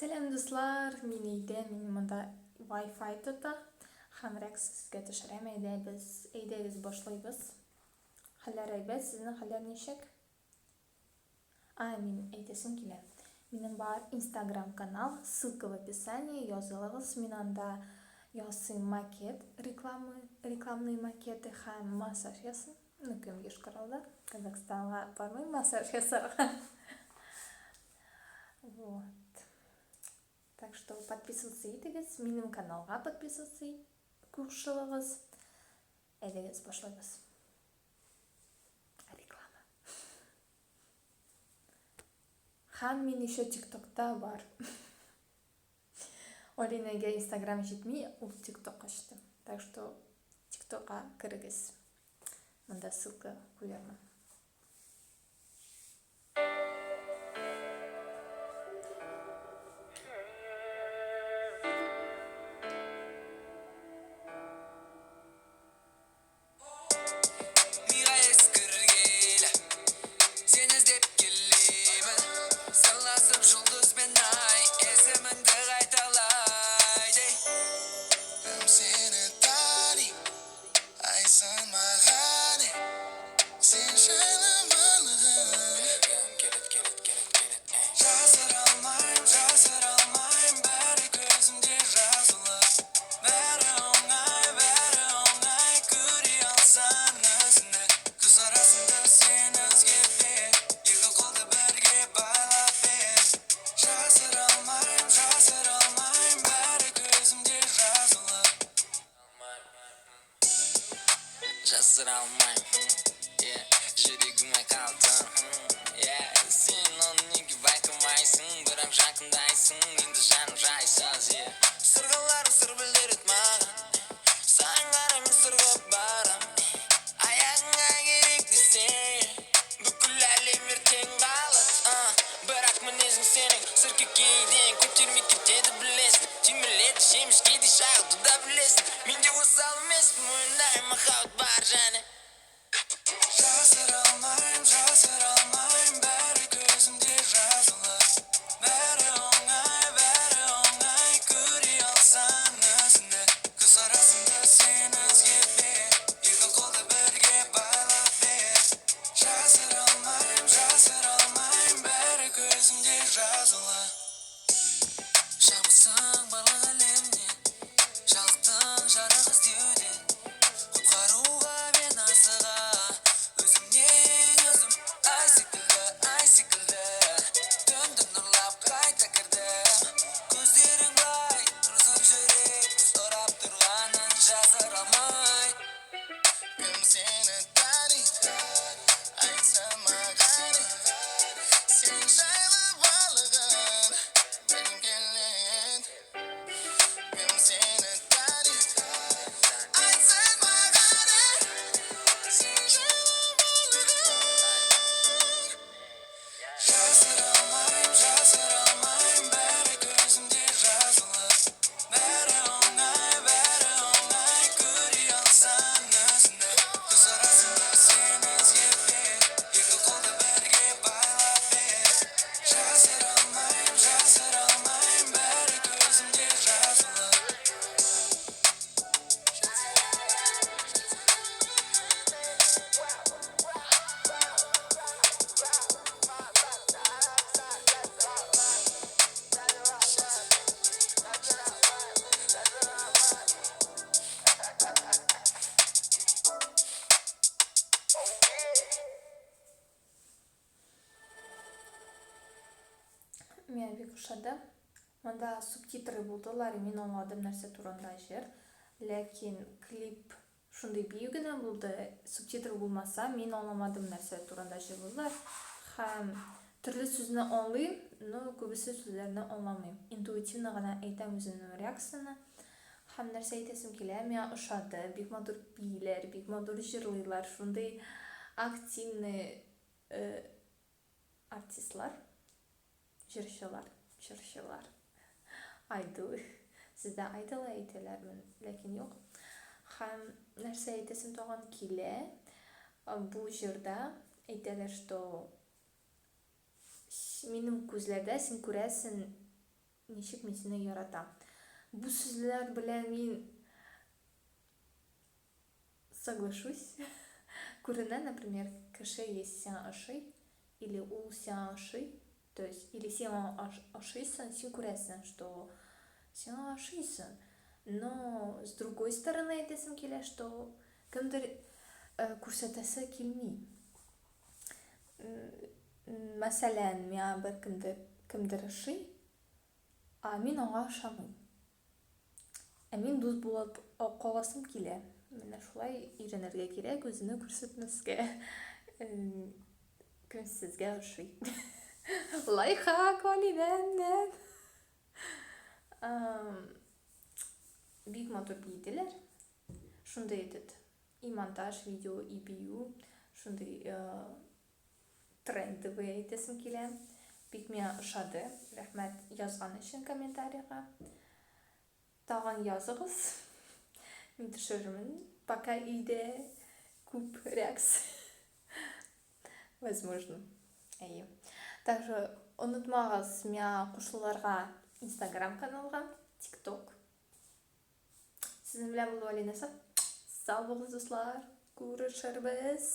Сәлем дуслар, мен Eyde, мен мында Wi-Fi тота. Хамрак сізге төшерем, әйдәгіз башлайбыз. Хәлләр әйбәт, сезнең хәлләр ничек? Мен әйтәсем килә. Минем бар Instagram канал, ссылка в описании, язылыгыз. Мин анда ясыйм макет, рекламный макеты һәм массаж ясыйм. Кем еш каралда, Казахстанга бармыйм массаж ясарга. Вот. Так что подписываться итегез, минем каналга подписываться кушылыгыз. Әйдәгез башлайбыз. Реклама. Һәм мин еще ТикТокта бар. Олинәгә Instagram җитми, ул ТикТок ачты. Так что ТикТокка кирегез. Монда ссылка куярмын. Жасыра алмаймын, жүрегіме қалдың, сен оны неге байқамайсың, бірақ жақындайсың, енді жаным жайсыз, сырғаларың сыр білдірет маған, саған қарай мен сырғып барам, аяғыңа керек десе, бүкіл әлем ертең қалады, бірақ мінезің сенің сіркекейден көтермей кетеді білесің, түймеледі жеміс кейде шағылды да білесің, мен де осал емеспін, мойындаймын махаббат бар және жасыра алмаймын, бәрі көзімде жазылып, бәрі оңай, көре алсаң өзіңді, көз арасында сен өзгерме, екі қолды бірге байлап бер. Жасыра алмаймын, бәрі көзімде жазылып, жабылсаң барлық әлемнен, жалықтың жарық іздеуден, құтқаруға мен асыға, өзімнен өзім ай секілді, түнді нұрлап қайта кірдім, көздерің бай, тұрсын жүрек, сұрап тұрғанын жасыра алмай, кім сені таниды, айтсам маған, сен жайлы балығын, білгім келеді, кім сені таниды, айтсам маған, сен жайлы балығын, жасыра алмаймын, бәрі көзімде жазылып, бәрі оңай, көре алсаң өзіңді, көз арасында сен өзгерме, екі қолды бірге байлап бер. Жасыра алмаймын, бәрі көзімде жазылып. Мен бик ошады. Монда субтитры булдылар, мин аңладым нәрсә турында җыр. Ләкин клип шундый бию генә булды. Субтитры булмаса, мин аңламадым нәрсә турында җыр булдылар. Һәм төрле сүзне аңлыйм, но күбесе сүзләрне аңламыйм. Интуитивно гына әйтәм үземнең реакцияны. Һәм нәрсә әйтәсем килә, миңа ошады. Бик матур биюләр, бик матур җырлыйлар, шундый активный артистлар. Җырчылар. Айдыл. Сездә айдыл әйтәләрме, ләкин юк. Һәм нәрсә әйтәсем тагын килә. Бу җырда әйтәләр, что минем күзләрдә син күрәсең ничек мен сені яратам. Бұл сөздер белән мин соглашусь. Күренә, например, кеше есть сиңа ошый, или ул сиңа ошый, то есть, или син ошыйсың, син күрәсең, что сиңа ошыйсың. Но с другой стороны әйтәсем килә, что кемдер күрсәтәсе килми. Мәсәлән, миңа бер кемдер ошый, а мин аңа ошамыйм. Ә мин дус булып каласым килә. Менә шулай өйрәнергә кирәк үзене күрсәтмәскә. Кем сезгә ошый? Лайфхак Алинәннән. Бик матур бейделәр. Шундый итеп, и монтаж, видео, и бию. Шундый трендовый әйтәсем килә. Бик миңа ошады. Рәхмәт язган өчен комментарийга. Тагын языгыз. Мин төшерермен. Пока өйдә күп реакция. Возможно. Әйе. Также онытмагыз миңа кушылырга Instagram каналга, TikTok. Сезнең белән булу Алина. Сау булыгыз, дуслар. Күрешербез.